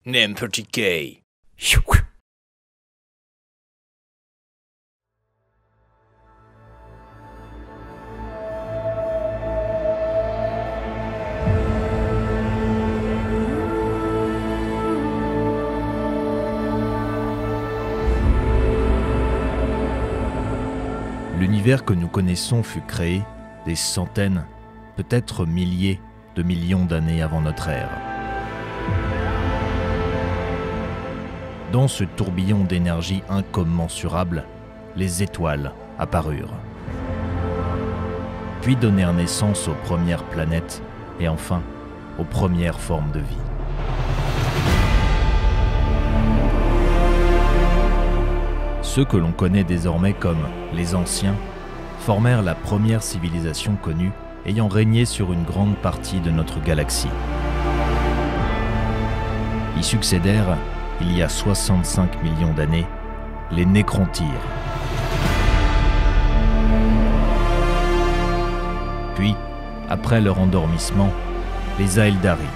N'importe qui. L'univers que nous connaissons fut créé des centaines, peut-être milliers de millions d'années avant notre ère. Dans ce tourbillon d'énergie incommensurable, les étoiles apparurent, puis donnèrent naissance aux premières planètes et enfin aux premières formes de vie. Ceux que l'on connaît désormais comme les Anciens formèrent la première civilisation connue ayant régné sur une grande partie de notre galaxie. Y succédèrent, il y a 65 millions d'années, les Nécrontyres. Puis, après leur endormissement, les Aeldari,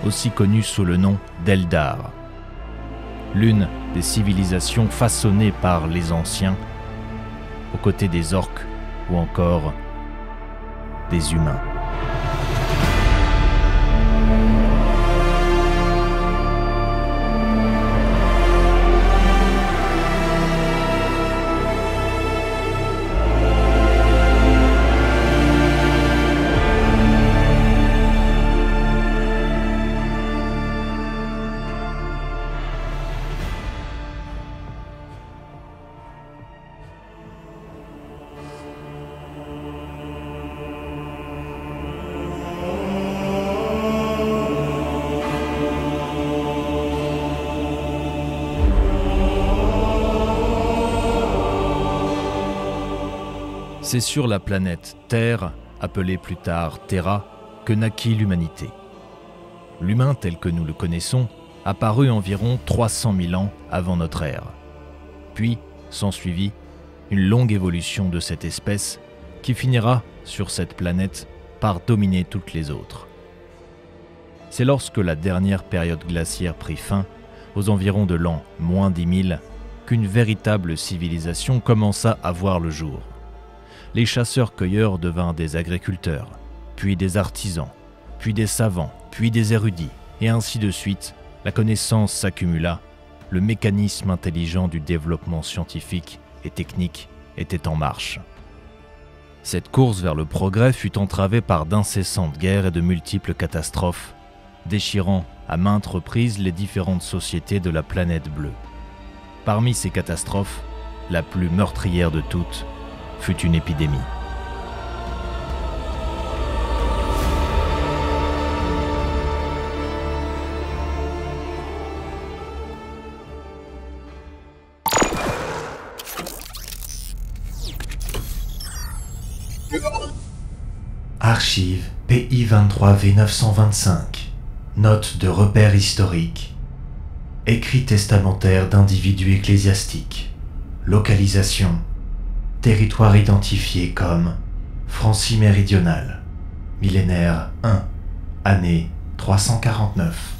aussi connus sous le nom d'Eldar. L'une des civilisations façonnées par les Anciens, aux côtés des orques ou encore des humains. C'est sur la planète Terre, appelée plus tard Terra, que naquit l'humanité. L'humain tel que nous le connaissons apparut environ 300 000 ans avant notre ère. Puis s'ensuivit une longue évolution de cette espèce qui finira, sur cette planète, par dominer toutes les autres. C'est lorsque la dernière période glaciaire prit fin, aux environs de l'an -10 000, qu'une véritable civilisation commença à voir le jour. Les chasseurs-cueilleurs devinrent des agriculteurs, puis des artisans, puis des savants, puis des érudits, et ainsi de suite, la connaissance s'accumula, le mécanisme intelligent du développement scientifique et technique était en marche. Cette course vers le progrès fut entravée par d'incessantes guerres et de multiples catastrophes, déchirant à maintes reprises les différentes sociétés de la planète bleue. Parmi ces catastrophes, la plus meurtrière de toutes fut une épidémie. Archive PI 23V 925. Note de repère historique. Écrit testamentaire d'individus ecclésiastiques. Localisation. Territoire identifié comme Francie méridionale. Millénaire 1. Année 349.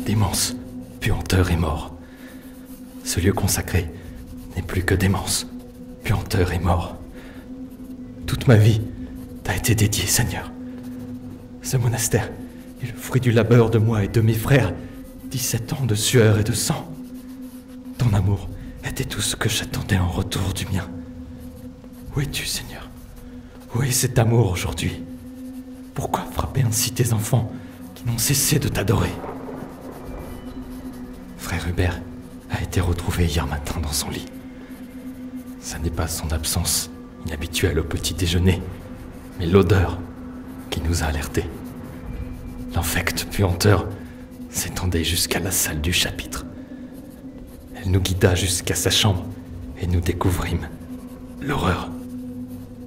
Démence, puanteur est mort. Ce lieu consacré n'est plus que démence. Puanteur est mort. Toute ma vie t'a été dédiée, Seigneur. Ce monastère est le fruit du labeur de moi et de mes frères. 17 ans de sueur et de sang. Ton amour était tout ce que j'attendais en retour du mien. Où es-tu, Seigneur? Où est cet amour aujourd'hui? Pourquoi frapper ainsi tes enfants qui n'ont cessé de t'adorer? Frère Hubert a été retrouvé hier matin dans son lit. Ce n'est pas son absence inhabituelle au petit déjeuner, mais l'odeur qui nous a alertés. L'infecte puanteur s'étendait jusqu'à la salle du chapitre. Elle nous guida jusqu'à sa chambre et nous découvrîmes l'horreur.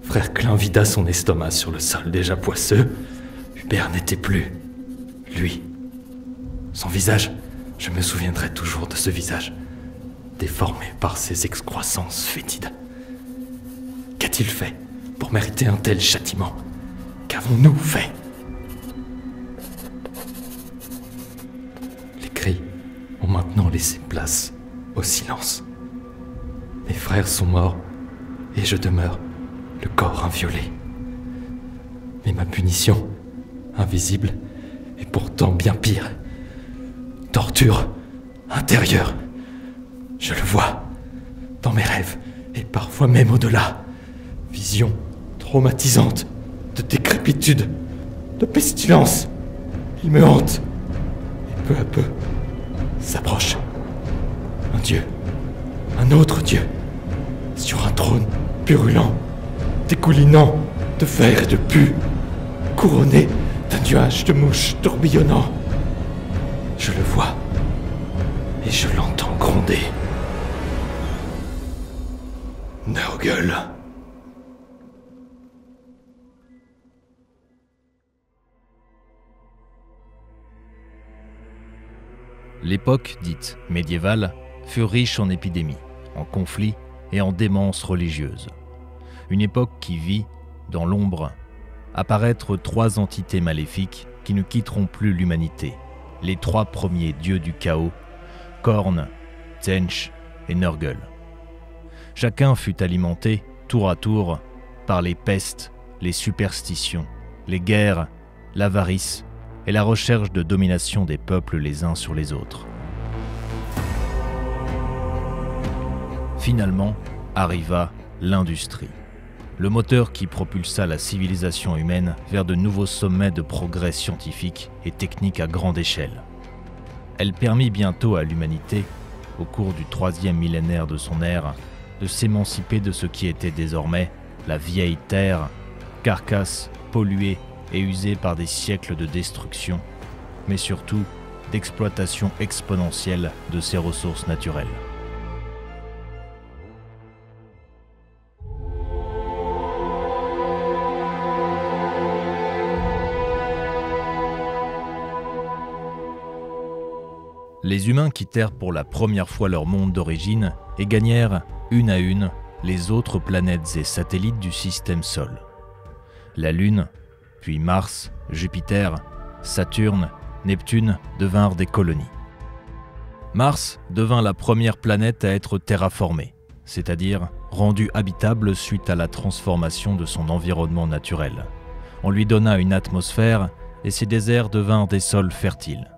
Frère Klein vida son estomac sur le sol déjà poisseux. Hubert n'était plus lui. Son visage, je me souviendrai toujours de ce visage. déformé par ces excroissances fétides. Qu'a-t-il fait pour mériter un tel châtiment? Qu'avons-nous fait? Les cris ont maintenant laissé place au silence. Mes frères sont morts et je demeure le corps inviolé. Mais ma punition, invisible, est pourtant bien pire. Torture intérieure. Je le vois dans mes rêves et parfois même au-delà. Visions traumatisantes de décrépitude, de pestilence. Il me hante et peu à peu s'approche. Un dieu, un autre dieu, sur un trône purulent, dégoulinant de fer et de pus, couronné d'un nuage de mouches tourbillonnant. Je le vois et je l'entends gronder. Nurgle. L'époque dite médiévale fut riche en épidémies, en conflits et en démences religieuses. Une époque qui vit, dans l'ombre, apparaître 3 entités maléfiques qui ne quitteront plus l'humanité, les 3 premiers dieux du chaos, Khorne, Tzeentch et Nurgle. Chacun fut alimenté, tour à tour, par les pestes, les superstitions, les guerres, l'avarice et la recherche de domination des peuples les uns sur les autres. Finalement, arriva l'industrie, le moteur qui propulsa la civilisation humaine vers de nouveaux sommets de progrès scientifique et technique à grande échelle. Elle permit bientôt à l'humanité, au cours du 3e millénaire de son ère, de s'émanciper de ce qui était désormais la vieille Terre, carcasse polluée et usée par des siècles de destruction, mais surtout d'exploitation exponentielle de ses ressources naturelles. Les humains quittèrent pour la première fois leur monde d'origine et gagnèrent, une à une, les autres planètes et satellites du système Sol. La Lune, puis Mars, Jupiter, Saturne, Neptune devinrent des colonies. Mars devint la première planète à être terraformée, c'est-à-dire rendue habitable suite à la transformation de son environnement naturel. On lui donna une atmosphère et ses déserts devinrent des sols fertiles.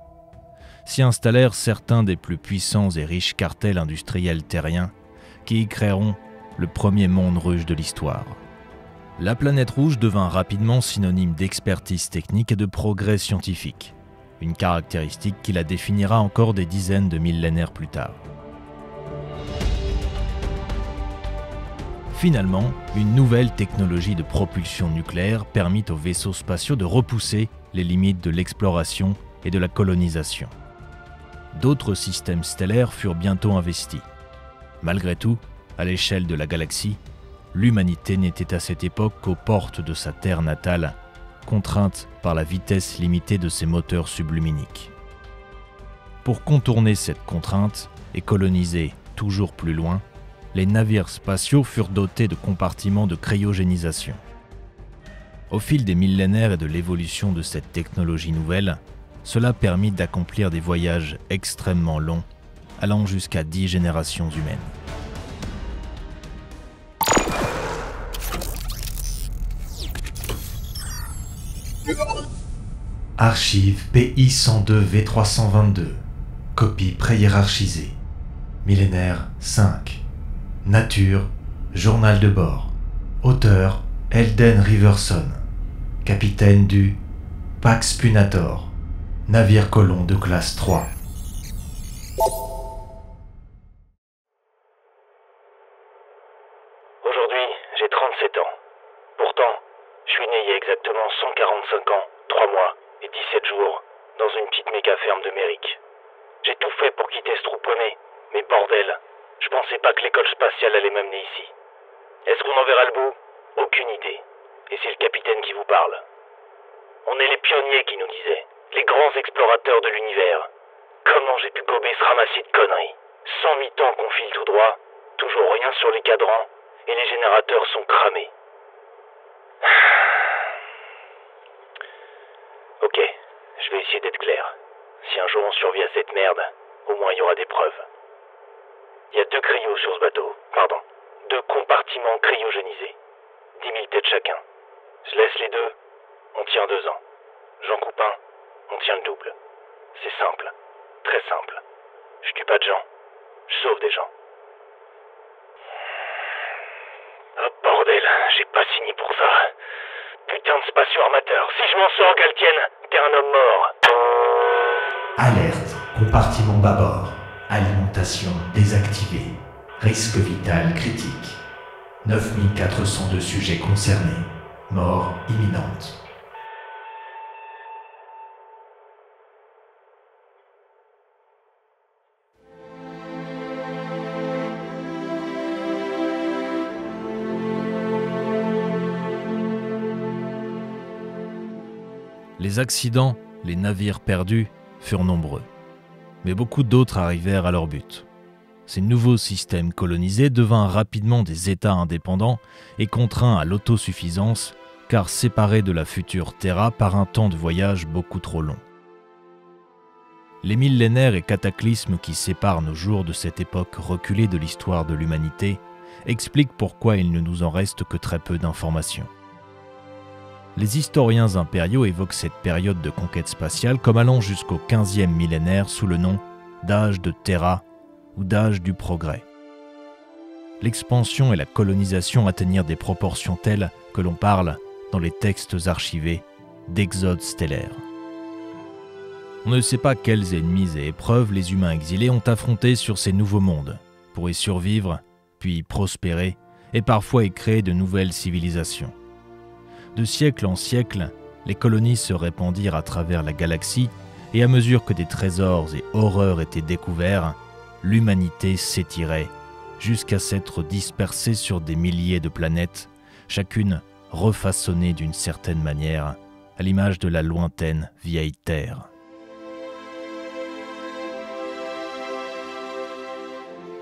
S'y installèrent certains des plus puissants et riches cartels industriels terriens qui y créeront le premier monde ruge de l'histoire. La planète rouge devint rapidement synonyme d'expertise technique et de progrès scientifique, une caractéristique qui la définira encore des dizaines de millénaires plus tard. Finalement, une nouvelle technologie de propulsion nucléaire permit aux vaisseaux spatiaux de repousser les limites de l'exploration et de la colonisation. D'autres systèmes stellaires furent bientôt investis. Malgré tout, à l'échelle de la galaxie, l'humanité n'était à cette époque qu'aux portes de sa terre natale, contrainte par la vitesse limitée de ses moteurs subluminiques. Pour contourner cette contrainte et coloniser toujours plus loin, les navires spatiaux furent dotés de compartiments de cryogénisation. Au fil des millénaires et de l'évolution de cette technologie nouvelle, cela permit d'accomplir des voyages extrêmement longs, allant jusqu'à 10 générations humaines. Archive PI 102 V322. Copie préhiérarchisée. Millénaire 5. Nature, journal de bord. Auteur Elden Riverson. Capitaine du Pax Punator. Navire colon de classe 3. Aujourd'hui, j'ai 37 ans. Pourtant, je suis né il y a exactement 145 ans, 3 mois et 17 jours, dans une petite méga-ferme de Méric. J'ai tout fait pour quitter ce trou paumé, mais bordel, je pensais pas que l'école spatiale allait m'amener ici. Est-ce qu'on en verra le bout? Aucune idée. Et c'est le capitaine qui vous parle. On est les pionniers qui nous disaient, les grands explorateurs de l'univers. Comment j'ai pu gober ce ramassis de conneries? 108 ans qu'on file tout droit, toujours rien sur les cadrans, et les générateurs sont cramés. Ok, je vais essayer d'être clair. Si un jour on survit à cette merde, au moins il y aura des preuves. Il y a 2 cryos sur ce bateau, pardon. 2 compartiments cryogénisés. 10 000 têtes chacun. Je laisse les 2, on tient 2 ans. J'en coupe un, on tient le double. C'est simple, très simple. Je tue pas de gens, je sauve des gens. Oh bordel, j'ai pas signé pour ça. Putain de spatio-armateur, si je m'en sors, Galtienne, t'es un homme mort. Alerte, compartiment bâbord. Alimentation désactivée. Risque vital critique. 9402 sujets concernés. Mort imminente. Les accidents, les navires perdus furent nombreux. Mais beaucoup d'autres arrivèrent à leur but. Ces nouveaux systèmes colonisés devinrent rapidement des États indépendants et contraints à l'autosuffisance, car séparés de la future Terra par un temps de voyage beaucoup trop long. Les millénaires et cataclysmes qui séparent nos jours de cette époque reculée de l'histoire de l'humanité expliquent pourquoi il ne nous en reste que très peu d'informations. Les historiens impériaux évoquent cette période de conquête spatiale comme allant jusqu'au 15e millénaire sous le nom d'âge de Terra ou d'âge du progrès. L'expansion et la colonisation atteignirent des proportions telles que l'on parle, dans les textes archivés, d'exode stellaire. On ne sait pas quels ennemis et épreuves les humains exilés ont affrontés sur ces nouveaux mondes, pour y survivre, puis prospérer, et parfois y créer de nouvelles civilisations. De siècle en siècle, les colonies se répandirent à travers la galaxie et à mesure que des trésors et horreurs étaient découverts, l'humanité s'étirait jusqu'à s'être dispersée sur des milliers de planètes, chacune refaçonnée d'une certaine manière, à l'image de la lointaine vieille Terre.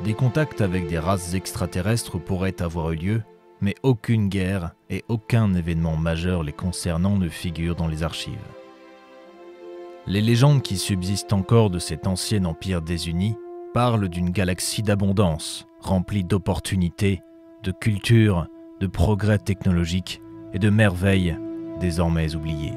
Des contacts avec des races extraterrestres pourraient avoir eu lieu, mais aucune guerre et aucun événement majeur les concernant ne figurent dans les archives. Les légendes qui subsistent encore de cet ancien empire désuni parlent d'une galaxie d'abondance, remplie d'opportunités, de culture, de progrès technologiques et de merveilles désormais oubliées.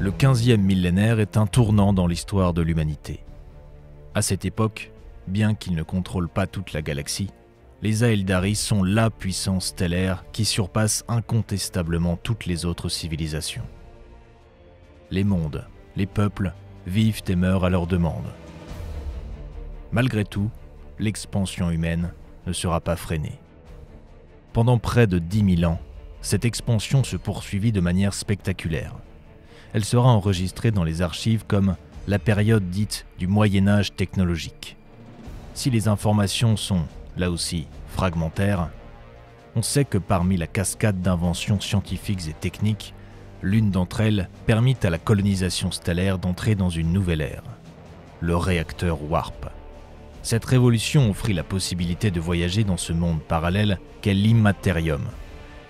Le 15e millénaire est un tournant dans l'histoire de l'humanité. À cette époque, bien qu'ils ne contrôlent pas toute la galaxie, les Aeldari sont la puissance stellaire qui surpasse incontestablement toutes les autres civilisations. Les mondes, les peuples, vivent et meurent à leur demande. Malgré tout, l'expansion humaine ne sera pas freinée. Pendant près de 10 000 ans, cette expansion se poursuivit de manière spectaculaire. Elle sera enregistrée dans les archives comme la période dite du Moyen-Âge technologique. Si les informations sont, là aussi, fragmentaires, on sait que parmi la cascade d'inventions scientifiques et techniques, l'une d'entre elles permit à la colonisation stellaire d'entrer dans une nouvelle ère, le réacteur Warp. Cette révolution offrit la possibilité de voyager dans ce monde parallèle qu'est l'Immaterium,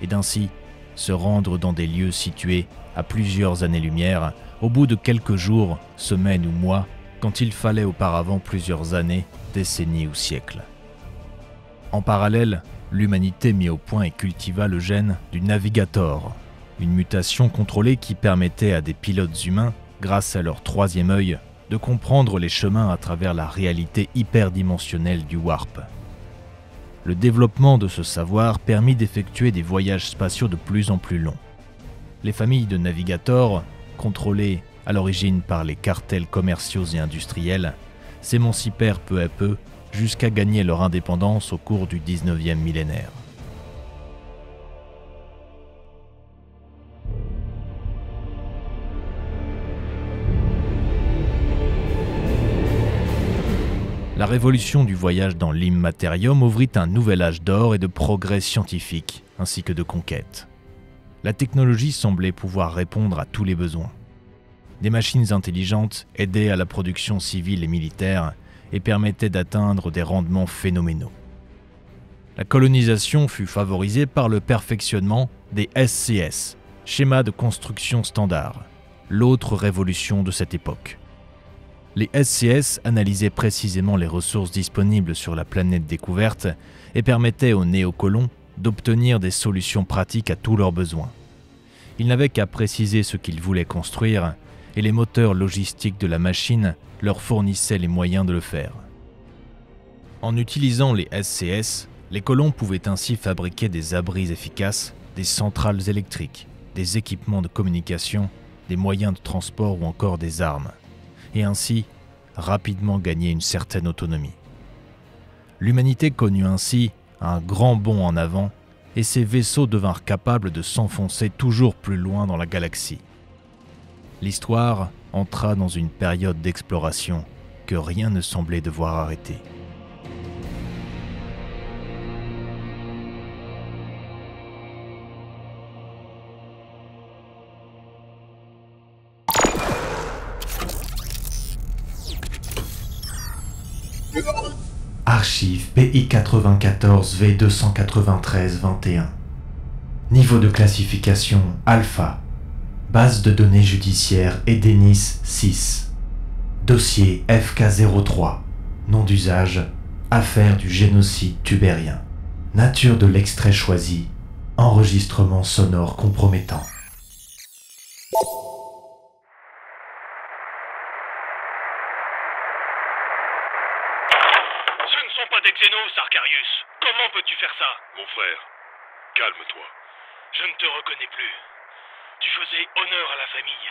et d'ainsi se rendre dans des lieux situés à plusieurs années-lumière, au bout de quelques jours, semaines ou mois, quand il fallait auparavant plusieurs années, décennies ou siècles. En parallèle, l'humanité mit au point et cultiva le gène du Navigator, une mutation contrôlée qui permettait à des pilotes humains, grâce à leur troisième œil, de comprendre les chemins à travers la réalité hyperdimensionnelle du Warp. Le développement de ce savoir permit d'effectuer des voyages spatiaux de plus en plus longs. Les familles de navigators, contrôlées à l'origine par les cartels commerciaux et industriels, s'émancipèrent peu à peu jusqu'à gagner leur indépendance au cours du 19e millénaire. la révolution du voyage dans l'immatérium ouvrit un nouvel âge d'or et de progrès scientifique, ainsi que de conquête. La technologie semblait pouvoir répondre à tous les besoins. Des machines intelligentes aidaient à la production civile et militaire et permettaient d'atteindre des rendements phénoménaux. La colonisation fut favorisée par le perfectionnement des SCS, schémas de construction standard, l'autre révolution de cette époque. Les SCS analysaient précisément les ressources disponibles sur la planète découverte et permettaient aux néocolons d'obtenir des solutions pratiques à tous leurs besoins. Ils n'avaient qu'à préciser ce qu'ils voulaient construire et les moteurs logistiques de la machine leur fournissaient les moyens de le faire. En utilisant les SCS, les colons pouvaient ainsi fabriquer des abris efficaces, des centrales électriques, des équipements de communication, des moyens de transport ou encore des armes, et ainsi rapidement gagner une certaine autonomie. L'humanité connut ainsi un grand bond en avant et ces vaisseaux devinrent capables de s'enfoncer toujours plus loin dans la galaxie. L'histoire entra dans une période d'exploration que rien ne semblait devoir arrêter. Archive PI 94 V293 21. Niveau de classification Alpha. Base de données judiciaire Edenis 6. Dossier FK03. Nom d'usage Affaire du génocide tubérien. Nature de l'extrait choisi Enregistrement sonore compromettant. Des Xénos, Arcarius. Comment peux-tu faire ça? Mon frère, calme-toi. Je ne te reconnais plus. Tu faisais honneur à la famille.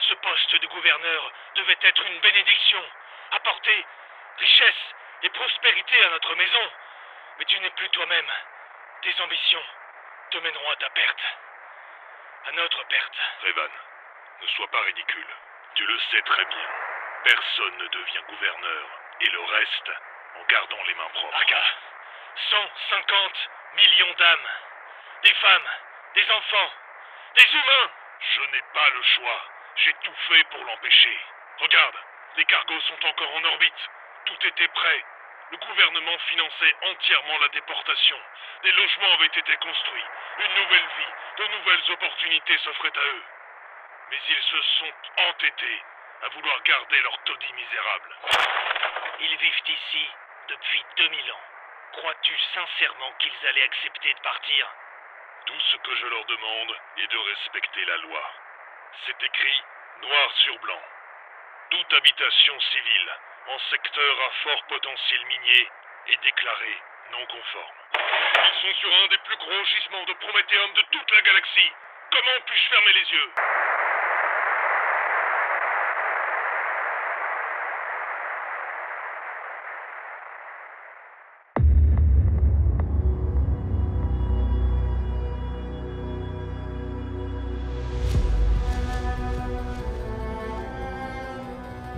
Ce poste de gouverneur devait être une bénédiction, apporter richesse et prospérité à notre maison. Mais tu n'es plus toi-même. Tes ambitions te mèneront à ta perte. À notre perte. Revan, ne sois pas ridicule. Tu le sais très bien. Personne ne devient gouverneur. Et le reste, en gardant les mains propres. Arca, 150 millions d'âmes. Des femmes, des enfants, des humains. Je n'ai pas le choix. J'ai tout fait pour l'empêcher. Regarde, les cargos sont encore en orbite. Tout était prêt. Le gouvernement finançait entièrement la déportation. Des logements avaient été construits. Une nouvelle vie, de nouvelles opportunités s'offraient à eux. Mais ils se sont entêtés à vouloir garder leur taudis misérable. Ils vivent ici depuis 2000 ans. Crois-tu sincèrement qu'ils allaient accepter de partir? Tout ce que je leur demande est de respecter la loi. C'est écrit noir sur blanc. Toute habitation civile en secteur à fort potentiel minier est déclarée non conforme. Ils sont sur un des plus gros gisements de prométhéum de toute la galaxie. Comment puis-je fermer les yeux?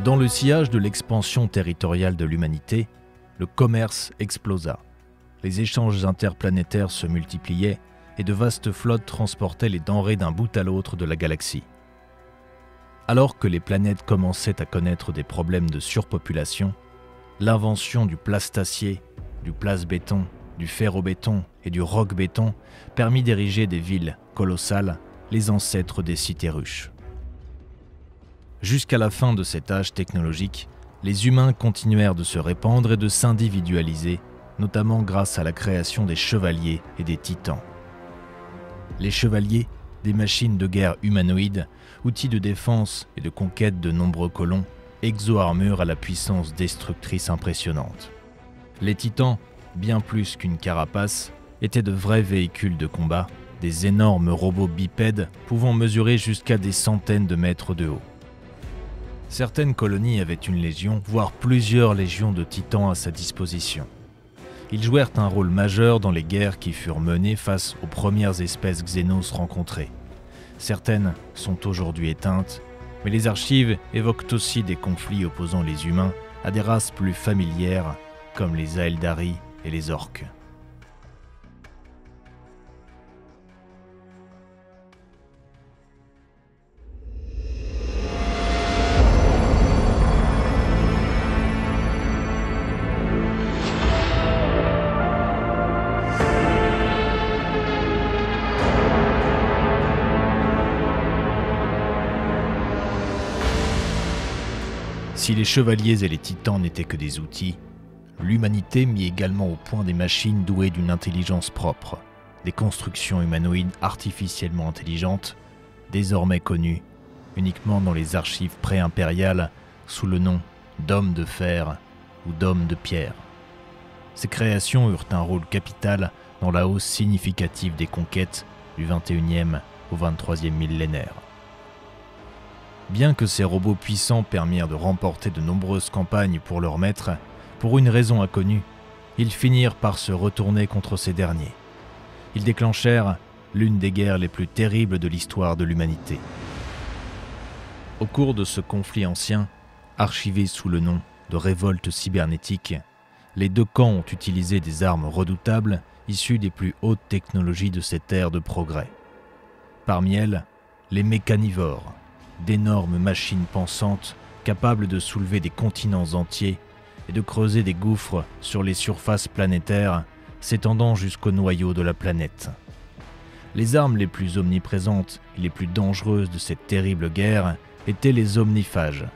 Dans le sillage de l'expansion territoriale de l'humanité, le commerce explosa. Les échanges interplanétaires se multipliaient et de vastes flottes transportaient les denrées d'un bout à l'autre de la galaxie. Alors que les planètes commençaient à connaître des problèmes de surpopulation, l'invention du plastacier, du place-béton, du ferro-béton et du roc-béton permit d'ériger des villes colossales, les ancêtres des cités ruches. Jusqu'à la fin de cet âge technologique, les humains continuèrent de se répandre et de s'individualiser, notamment grâce à la création des chevaliers et des titans. Les chevaliers, des machines de guerre humanoïdes, outils de défense et de conquête de nombreux colons, exo-armures à la puissance destructrice impressionnante. Les titans, bien plus qu'une carapace, étaient de vrais véhicules de combat, des énormes robots bipèdes pouvant mesurer jusqu'à des centaines de mètres de haut. Certaines colonies avaient une légion, voire plusieurs légions de titans à sa disposition. Ils jouèrent un rôle majeur dans les guerres qui furent menées face aux premières espèces xénos rencontrées. Certaines sont aujourd'hui éteintes, mais les archives évoquent aussi des conflits opposant les humains à des races plus familières comme les Aeldari et les orques. Si les chevaliers et les titans n'étaient que des outils, l'humanité mit également au point des machines douées d'une intelligence propre, des constructions humanoïdes artificiellement intelligentes, désormais connues uniquement dans les archives pré-impériales sous le nom d'hommes de fer ou d'hommes de pierre. Ces créations eurent un rôle capital dans la hausse significative des conquêtes du 21e au 23e millénaire. Bien que ces robots puissants permirent de remporter de nombreuses campagnes pour leurs maîtres, pour une raison inconnue, ils finirent par se retourner contre ces derniers. Ils déclenchèrent l'une des guerres les plus terribles de l'histoire de l'humanité. Au cours de ce conflit ancien, archivé sous le nom de révolte cybernétique, les deux camps ont utilisé des armes redoutables issues des plus hautes technologies de cette ère de progrès. Parmi elles, les mécanivores, d'énormes machines pensantes capables de soulever des continents entiers et de creuser des gouffres sur les surfaces planétaires s'étendant jusqu'au noyau de la planète. Les armes les plus omniprésentes et les plus dangereuses de cette terrible guerre étaient les omniphages,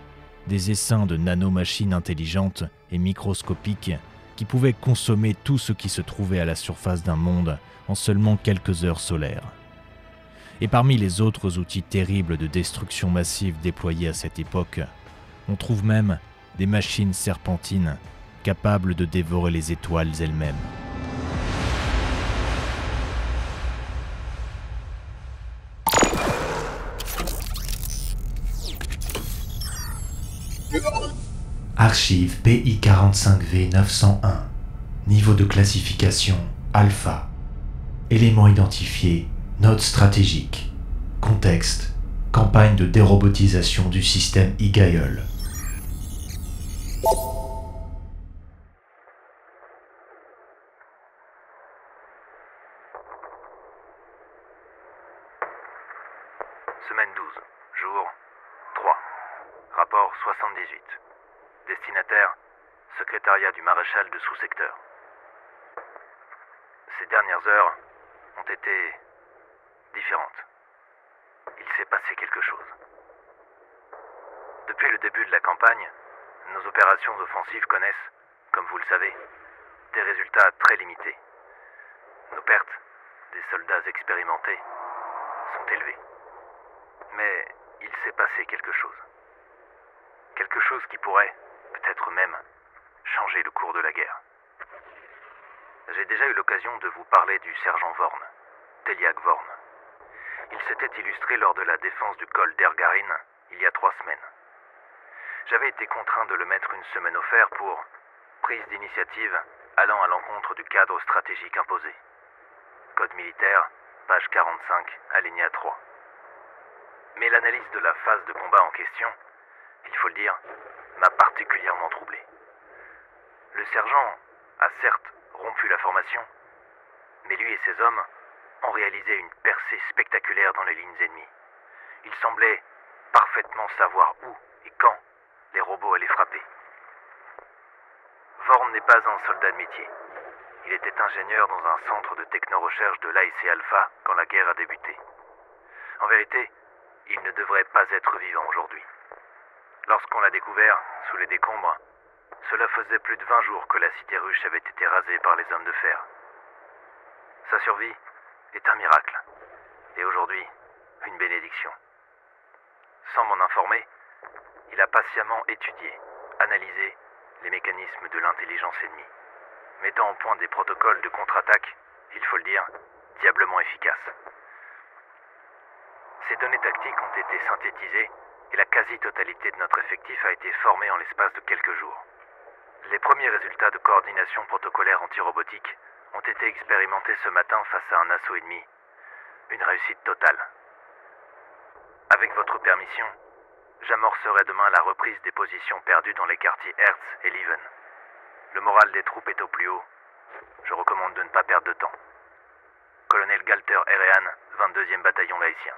des essaims de nanomachines intelligentes et microscopiques qui pouvaient consommer tout ce qui se trouvait à la surface d'un monde en seulement quelques heures solaires. Et parmi les autres outils terribles de destruction massive déployés à cette époque, on trouve même des machines serpentines capables de dévorer les étoiles elles-mêmes. Archive PI45V 901. Niveau de classification Alpha. Éléments identifiés, notes stratégiques. Contexte, campagne de dérobotisation du système IGAEL. Semaine 12, jour 3. Rapport 78. Destinataire, secrétariat du maréchal de sous-secteur. Ces dernières heures ont été différentes. Il s'est passé quelque chose. Depuis le début de la campagne, nos opérations offensives connaissent, comme vous le savez, des résultats très limités. Nos pertes, des soldats expérimentés, sont élevées. Mais il s'est passé quelque chose. Quelque chose qui pourrait, peut-être même, changer le cours de la guerre. J'ai déjà eu l'occasion de vous parler du sergent Vorn, Teliak Vorn. Il s'était illustré lors de la défense du col d'Ergarin il y a 3 semaines. J'avais été contraint de le mettre une semaine au fer pour prise d'initiative allant à l'encontre du cadre stratégique imposé. Code militaire, page 45, alinéa 3. Mais l'analyse de la phase de combat en question, il faut le dire, m'a particulièrement troublé. Le sergent a certes rompu la formation, mais lui et ses hommes ont réalisé une percée spectaculaire dans les lignes ennemies. Ils semblaient parfaitement savoir où et quand les robots allaient frapper. Vorn n'est pas un soldat de métier. Il était ingénieur dans un centre de techno-recherche de l'AIC Alpha quand la guerre a débuté. En vérité, il ne devrait pas être vivant aujourd'hui. Lorsqu'on l'a découvert, sous les décombres, cela faisait plus de 20 jours que la cité ruche avait été rasée par les hommes de fer. Sa survie est un miracle, et aujourd'hui, une bénédiction. Sans m'en informer, il a patiemment étudié, analysé les mécanismes de l'intelligence ennemie, mettant au point des protocoles de contre-attaque, il faut le dire, diablement efficaces. Ces données tactiques ont été synthétisées et la quasi-totalité de notre effectif a été formée en l'espace de quelques jours. Les premiers résultats de coordination protocolaire anti-robotique ont été expérimentés ce matin face à un assaut ennemi. Une réussite totale. Avec votre permission, j'amorcerai demain la reprise des positions perdues dans les quartiers Hertz et Lieven. Le moral des troupes est au plus haut. Je recommande de ne pas perdre de temps. Colonel Galter Erehan, 22e bataillon laïcien.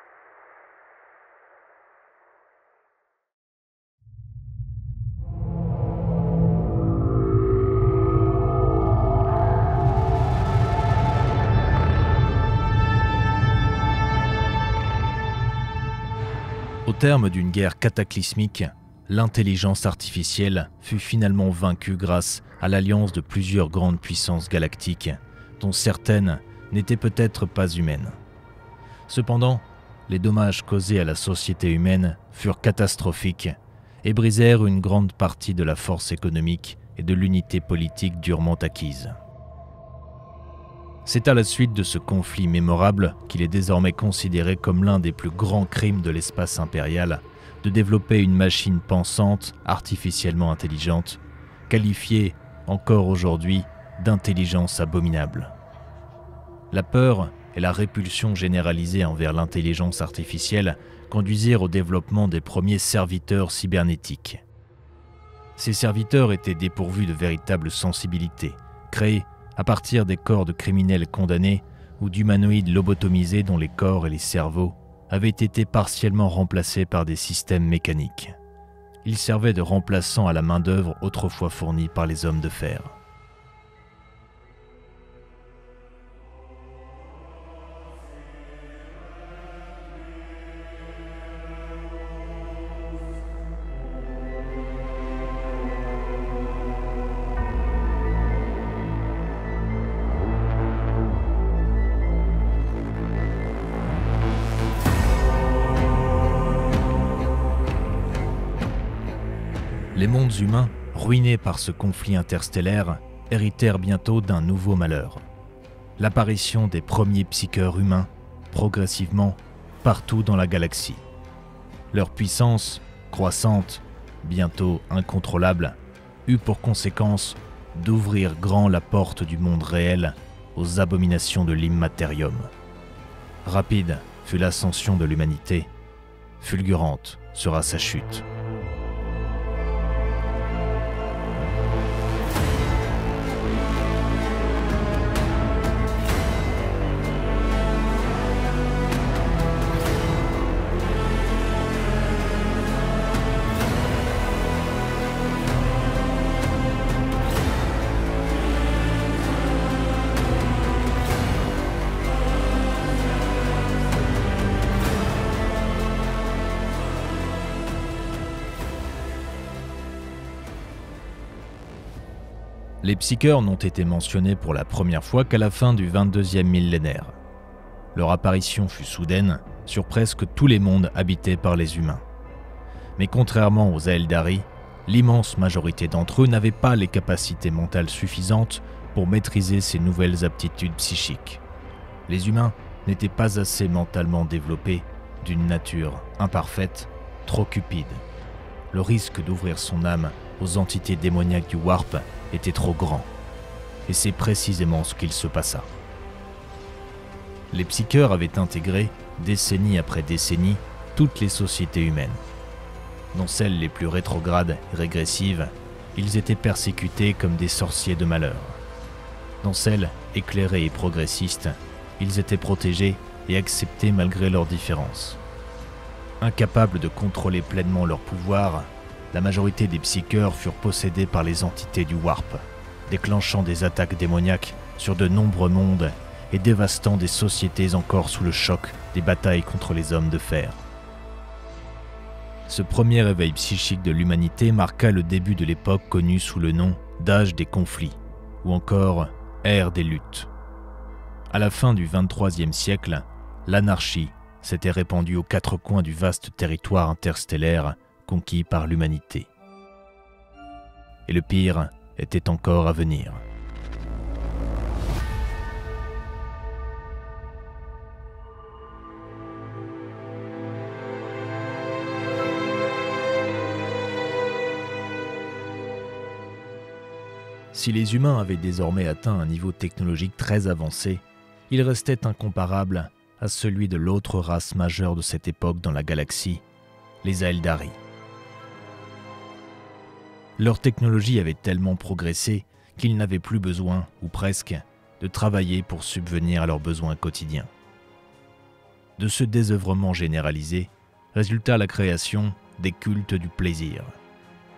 Au terme d'une guerre cataclysmique, l'intelligence artificielle fut finalement vaincue grâce à l'alliance de plusieurs grandes puissances galactiques, dont certaines n'étaient peut-être pas humaines. Cependant, les dommages causés à la société humaine furent catastrophiques et brisèrent une grande partie de la force économique et de l'unité politique durement acquise. C'est à la suite de ce conflit mémorable qu'il est désormais considéré comme l'un des plus grands crimes de l'espace impérial de développer une machine pensante, artificiellement intelligente, qualifiée encore aujourd'hui d'intelligence abominable. La peur et la répulsion généralisée envers l'intelligence artificielle conduisirent au développement des premiers serviteurs cybernétiques. Ces serviteurs étaient dépourvus de véritable sensibilité, créés à partir des corps de criminels condamnés ou d'humanoïdes lobotomisés dont les corps et les cerveaux avaient été partiellement remplacés par des systèmes mécaniques. Ils servaient de remplaçants à la main-d'œuvre autrefois fournie par les hommes de fer. Les mondes humains, ruinés par ce conflit interstellaire, héritèrent bientôt d'un nouveau malheur. L'apparition des premiers psycheurs humains, progressivement, partout dans la galaxie. Leur puissance, croissante, bientôt incontrôlable, eut pour conséquence d'ouvrir grand la porte du monde réel aux abominations de l'immatérium. Rapide fut l'ascension de l'humanité, fulgurante sera sa chute. Les psycheurs n'ont été mentionnés pour la première fois qu'à la fin du 22e millénaire. Leur apparition fut soudaine sur presque tous les mondes habités par les humains. Mais contrairement aux Aeldari, l'immense majorité d'entre eux n'avaient pas les capacités mentales suffisantes pour maîtriser ces nouvelles aptitudes psychiques. Les humains n'étaient pas assez mentalement développés, d'une nature imparfaite, trop cupide. Le risque d'ouvrir son âme aux entités démoniaques du Warp était trop grand. Et c'est précisément ce qu'il se passa. Les psycheurs avaient intégré, décennie après décennie, toutes les sociétés humaines. Dans celles les plus rétrogrades et régressives, ils étaient persécutés comme des sorciers de malheur. Dans celles éclairées et progressistes, ils étaient protégés et acceptés malgré leurs différences. Incapables de contrôler pleinement leur pouvoir, la majorité des psycheurs furent possédés par les entités du Warp, déclenchant des attaques démoniaques sur de nombreux mondes et dévastant des sociétés encore sous le choc des batailles contre les hommes de fer. Ce premier réveil psychique de l'humanité marqua le début de l'époque connue sous le nom d'âge des conflits, ou encore ère des luttes. À la fin du XXIIIe siècle, l'anarchie s'était répandue aux quatre coins du vaste territoire interstellaire conquis par l'humanité. Et le pire était encore à venir. Si les humains avaient désormais atteint un niveau technologique très avancé, ils restaient incomparables à celui de l'autre race majeure de cette époque dans la galaxie, les Aeldari. Leur technologie avait tellement progressé qu'ils n'avaient plus besoin, ou presque, de travailler pour subvenir à leurs besoins quotidiens. De ce désœuvrement généralisé résulta la création des cultes du plaisir,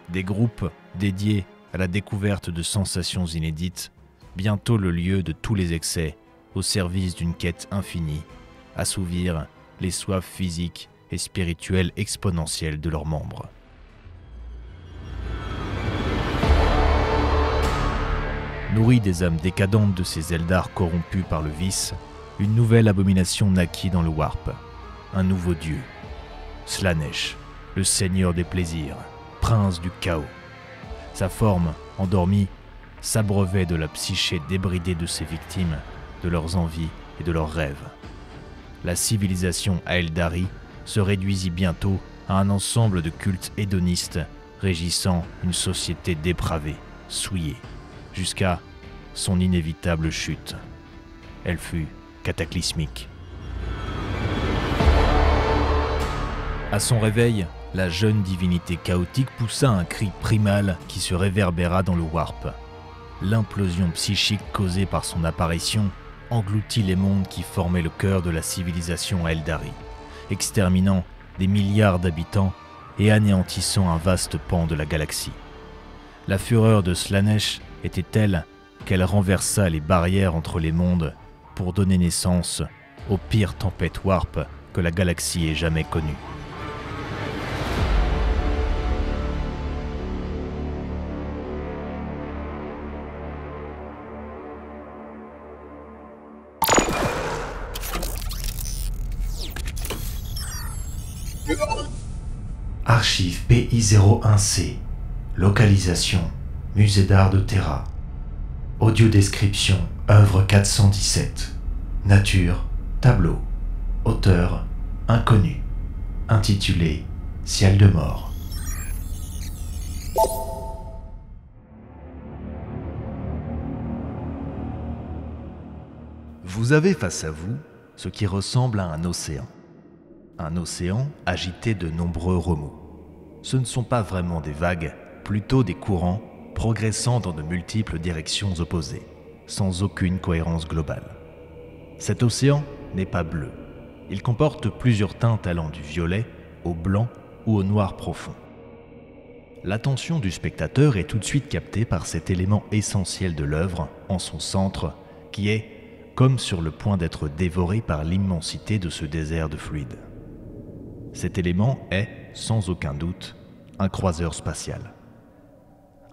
des groupes dédiés à la découverte de sensations inédites, bientôt le lieu de tous les excès au service d'une quête infinie, assouvir les soifs physiques et spirituelles exponentielles de leurs membres. Nourrie des âmes décadentes de ces Eldar corrompus par le vice, une nouvelle abomination naquit dans le Warp, un nouveau dieu, Slaanesh, le seigneur des plaisirs, prince du chaos. Sa forme, endormie, s'abreuvait de la psyché débridée de ses victimes, de leurs envies et de leurs rêves. La civilisation Aeldari se réduisit bientôt à un ensemble de cultes hédonistes régissant une société dépravée, souillée, jusqu'à son inévitable chute. Elle fut cataclysmique. À son réveil, la jeune divinité chaotique poussa un cri primal qui se réverbéra dans le Warp. L'implosion psychique causée par son apparition engloutit les mondes qui formaient le cœur de la civilisation Aeldari, exterminant des milliards d'habitants et anéantissant un vaste pan de la galaxie. La fureur de Slaanesh était telle qu'elle renversa les barrières entre les mondes pour donner naissance aux pires tempêtes Warp que la galaxie ait jamais connues. Archive PI01C. Localisation Musée d'art de Terra. Audio-description œuvre 417. Nature tableau. Auteur inconnu. Intitulé Ciel de mort. Vous avez face à vous ce qui ressemble à un océan. Un océan agité de nombreux remous. Ce ne sont pas vraiment des vagues, plutôt des courants progressant dans de multiples directions opposées, sans aucune cohérence globale. Cet océan n'est pas bleu. Il comporte plusieurs teintes allant du violet au blanc ou au noir profond. L'attention du spectateur est tout de suite captée par cet élément essentiel de l'œuvre en son centre, qui est comme sur le point d'être dévoré par l'immensité de ce désert de fluide. Cet élément est, sans aucun doute, un croiseur spatial.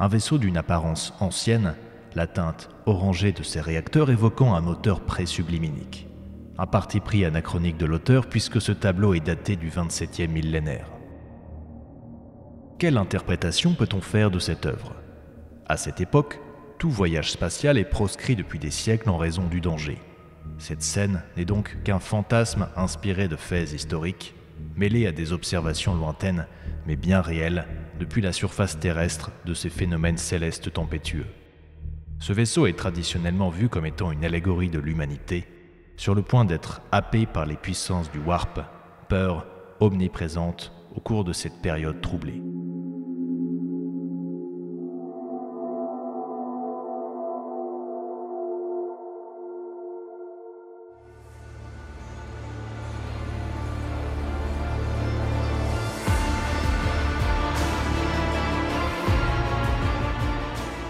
Un vaisseau d'une apparence ancienne, la teinte orangée de ses réacteurs évoquant un moteur pré-sublimique. Un parti pris anachronique de l'auteur puisque ce tableau est daté du XXVIIe millénaire. Quelle interprétation peut-on faire de cette œuvre ? À cette époque, tout voyage spatial est proscrit depuis des siècles en raison du danger. Cette scène n'est donc qu'un fantasme inspiré de faits historiques, mêlé à des observations lointaines, mais bien réelles, depuis la surface terrestre de ces phénomènes célestes tempétueux. Ce vaisseau est traditionnellement vu comme étant une allégorie de l'humanité, sur le point d'être happé par les puissances du Warp, peur omniprésente au cours de cette période troublée.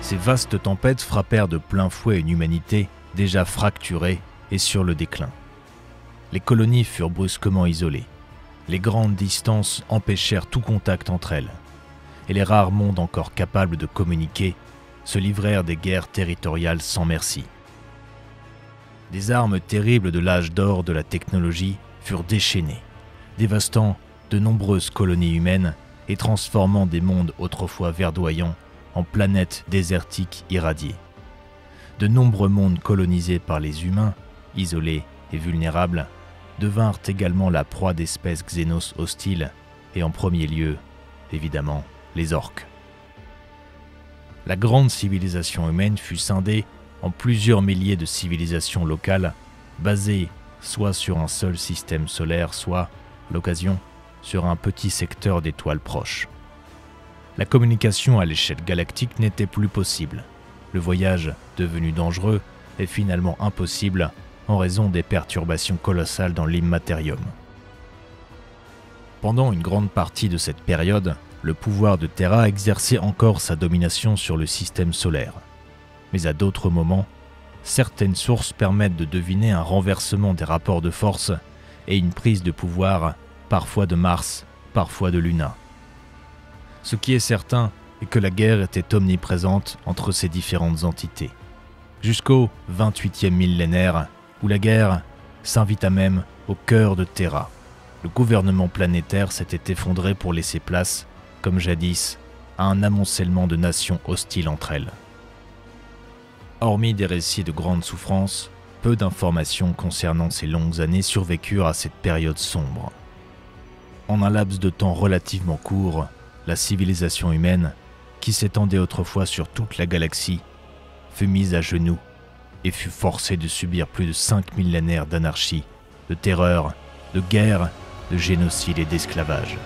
Ces vastes tempêtes frappèrent de plein fouet une humanité déjà fracturée et sur le déclin. Les colonies furent brusquement isolées. Les grandes distances empêchèrent tout contact entre elles. Et les rares mondes encore capables de communiquer se livrèrent des guerres territoriales sans merci. Des armes terribles de l'âge d'or de la technologie furent déchaînées, dévastant de nombreuses colonies humaines et transformant des mondes autrefois verdoyants en planètes désertiques irradiées. De nombreux mondes colonisés par les humains, isolés et vulnérables, devinrent également la proie d'espèces xénos hostiles, et en premier lieu, évidemment, les orques. La grande civilisation humaine fut scindée en plusieurs milliers de civilisations locales, basées soit sur un seul système solaire, soit, l'occasion, sur un petit secteur d'étoiles proches. La communication à l'échelle galactique n'était plus possible. le voyage, devenu dangereux, est finalement impossible en raison des perturbations colossales dans l'immatérium. Pendant une grande partie de cette période, le pouvoir de Terra exerçait encore sa domination sur le système solaire. Mais à d'autres moments, certaines sources permettent de deviner un renversement des rapports de force et une prise de pouvoir, parfois de Mars, parfois de Luna. Ce qui est certain est que la guerre était omniprésente entre ces différentes entités, jusqu'au 28e millénaire, où la guerre s'invita même au cœur de Terra. Le gouvernement planétaire s'était effondré pour laisser place, comme jadis, à un amoncellement de nations hostiles entre elles. Hormis des récits de grandes souffrances, peu d'informations concernant ces longues années survécurent à cette période sombre. En un laps de temps relativement court, la civilisation humaine, qui s'étendait autrefois sur toute la galaxie, fut mise à genoux et fut forcée de subir plus de 5 millénaires d'anarchie, de terreur, de guerre, de génocide et d'esclavage.